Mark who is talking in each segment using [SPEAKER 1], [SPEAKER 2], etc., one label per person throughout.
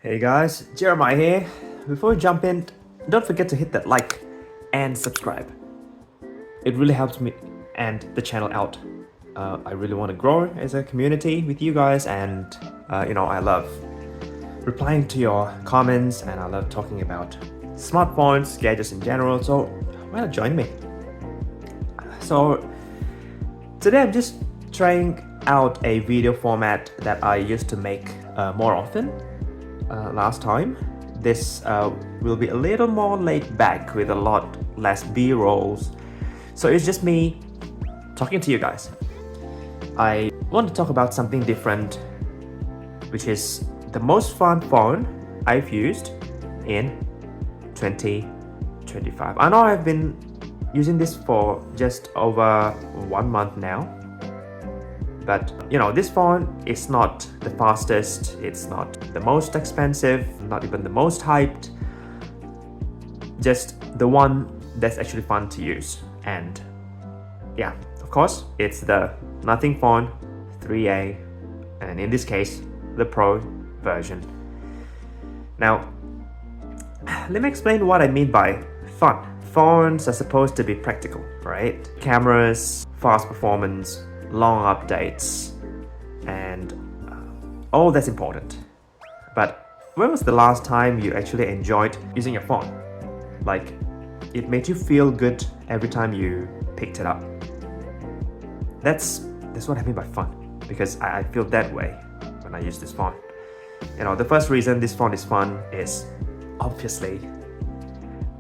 [SPEAKER 1] Hey guys, Jeremiah here. Before we jump in, don't forget to hit that like and subscribe. It really helps me and the channel out. I really want to grow as a community with you guys, and I love replying to your comments, and I love talking about smartphones, gadgets in general, so why not join me? So today I'm just trying out a video format that I used to make more often last time. This will be a little more laid back with a lot less B-rolls. So it's just me talking to you guys. I want to talk about something different, which is the most fun phone I've used in 2025. I know I've been using this for just over 1 month now, but this phone is not the fastest, it's not the most expensive, not even the most hyped, just the one that's actually fun to use. And yeah, of course, it's the Nothing Phone 3A, and in this case, the Pro version. Now, let me explain what I mean by fun. Phones are supposed to be practical, right? Cameras, fast performance, long updates, and all that's important. But when was the last time you actually enjoyed using your phone? Like, it made you feel good every time you picked it up. That's what I mean by fun, because I feel that way when I use this phone. The first reason this phone is fun is obviously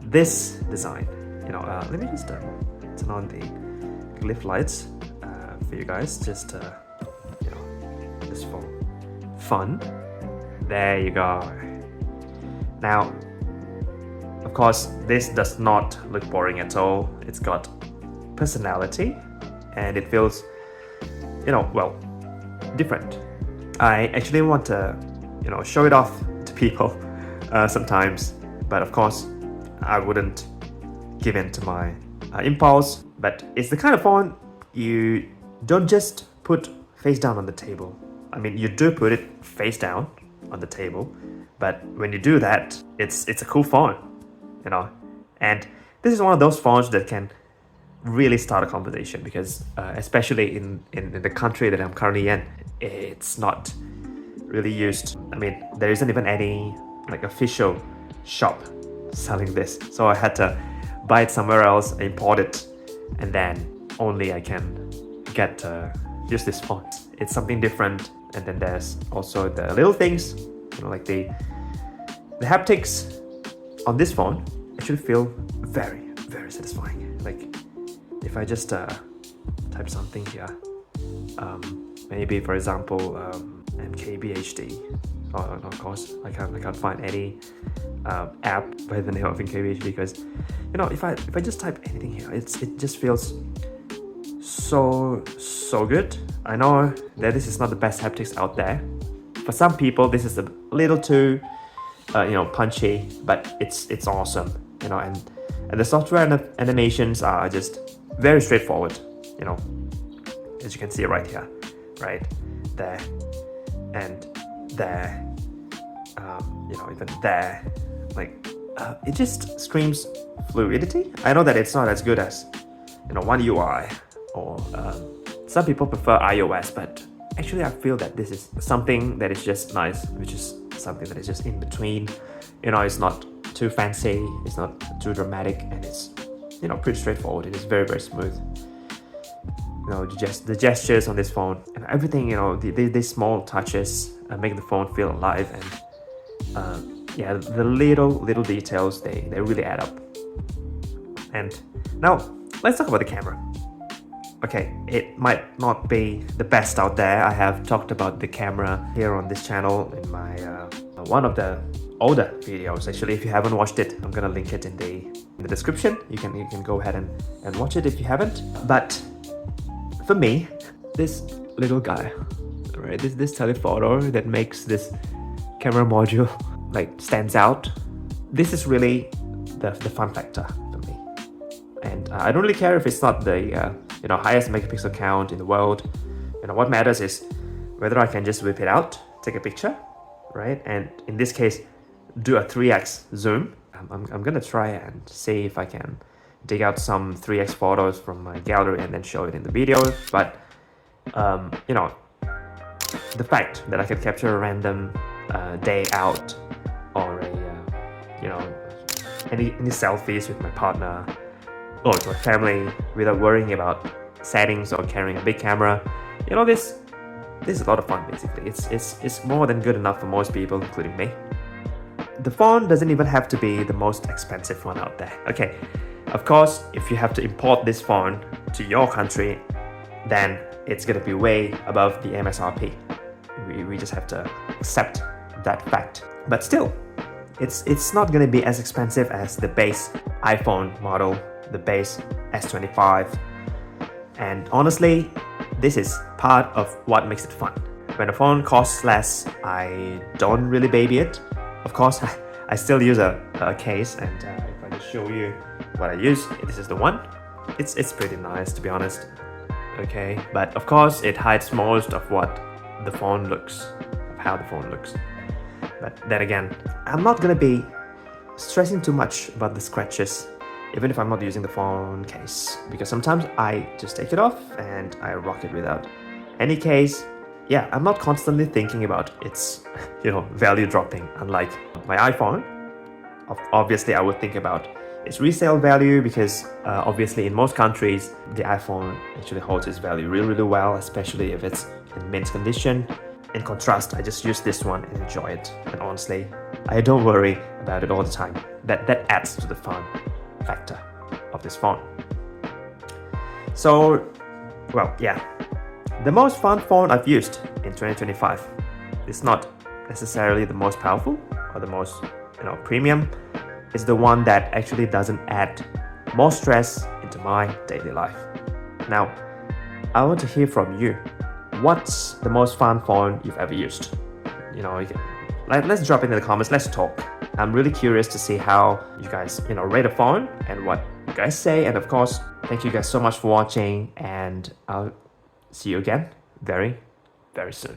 [SPEAKER 1] this design. Let me just turn on the glyph lights for you guys. Just this phone, fun. There you go. Now, of course, this does not look boring at all. It's got personality, and it feels, different. I actually want to, show it off to people sometimes, but of course, I wouldn't give in to my impulse. But it's the kind of phone you don't just put face down on the table. I mean, you do put it face down on the table, but when you do that, it's a cool phone, And this is one of those phones that can really start a conversation, because especially in the country that I'm currently in, it's not really used. I mean, there isn't even any official shop selling this, so I had to buy it somewhere else, import it, and then only I can get to use this phone. It's something different. And then there's also the little things, like the haptics on this phone actually feel very, very satisfying. Like, if I just type something here, maybe for example MKBHD. Oh, of course, I can't find any app by the name of MKBHD, because if I just type anything here, it just feels so good. I know that this is not the best haptics out there. For some people, this is a little too punchy, but it's awesome. And the software and the animations are just very straightforward. As you can see right here, right there, and there, even there, it just screams fluidity. I know that it's not as good as One UI, or some people prefer iOS, but actually I feel that this is something that is just nice, which is something that is just in between. It's not too fancy, it's not too dramatic, and it's pretty straightforward. It is very, very smooth. Just the gestures on this phone and everything, these small touches make the phone feel alive, and the little details, they really add up. And now let's talk about the camera. Okay, it might not be the best out there. I have talked about the camera here on this channel in my one of the older videos. Actually, if you haven't watched it, I'm gonna link it in the description. You can go ahead and watch it if you haven't. But for me, this little guy, right, this telephoto that makes this camera module stands out. This is really the fun factor for me. And I don't really care if it's not the highest megapixel count in the world. What matters is whether I can just whip it out, take a picture, right? And in this case, do a 3x zoom. I'm gonna try and see if I can dig out some 3x photos from my gallery and then show it in the video. But you know, the fact that I can capture a random day out, or a you know, any selfies with my partner or with my family without worrying about settings or carrying a big camera, you know, this is a lot of fun. Basically, it's more than good enough for most people, including me. The phone doesn't even have to be the most expensive one out there. Okay, of course, if you have to import this phone to your country, then it's gonna be way above the MSRP. We just have to accept that fact. But still, it's not gonna be as expensive as the base iPhone model, the base S25. And honestly, this is part of what makes it fun. When a phone costs less, I don't really baby it. Of course, I still use a case, and if I just show you what I use, this is the one. It's pretty nice, to be honest. Okay, but of course it hides most of what the phone looks, of how the phone looks. But then again, I'm not gonna be stressing too much about the scratches, even if I'm not using the phone case, because sometimes I just take it off and I rock it without any case. Yeah, I'm not constantly thinking about its, you know, value dropping, unlike my iPhone. Obviously, I would think about its resale value, because obviously in most countries, the iPhone actually holds its value really, really well, especially if it's in mint condition. In contrast, I just use this one and enjoy it. And honestly, I don't worry about it all the time. That adds to the fun factor of this phone. So, well, yeah. The most fun phone I've used in 2025 is not necessarily the most powerful or the most, you know, premium. It's the one that actually doesn't add more stress into my daily life. Now, I want to hear from you. What's the most fun phone you've ever used? You know, let's drop it in the comments. Let's talk. I'm really curious to see how you guys, you know, rate a phone and what you guys say. And of course, thank you guys so much for watching, and I'll see you again very, very soon.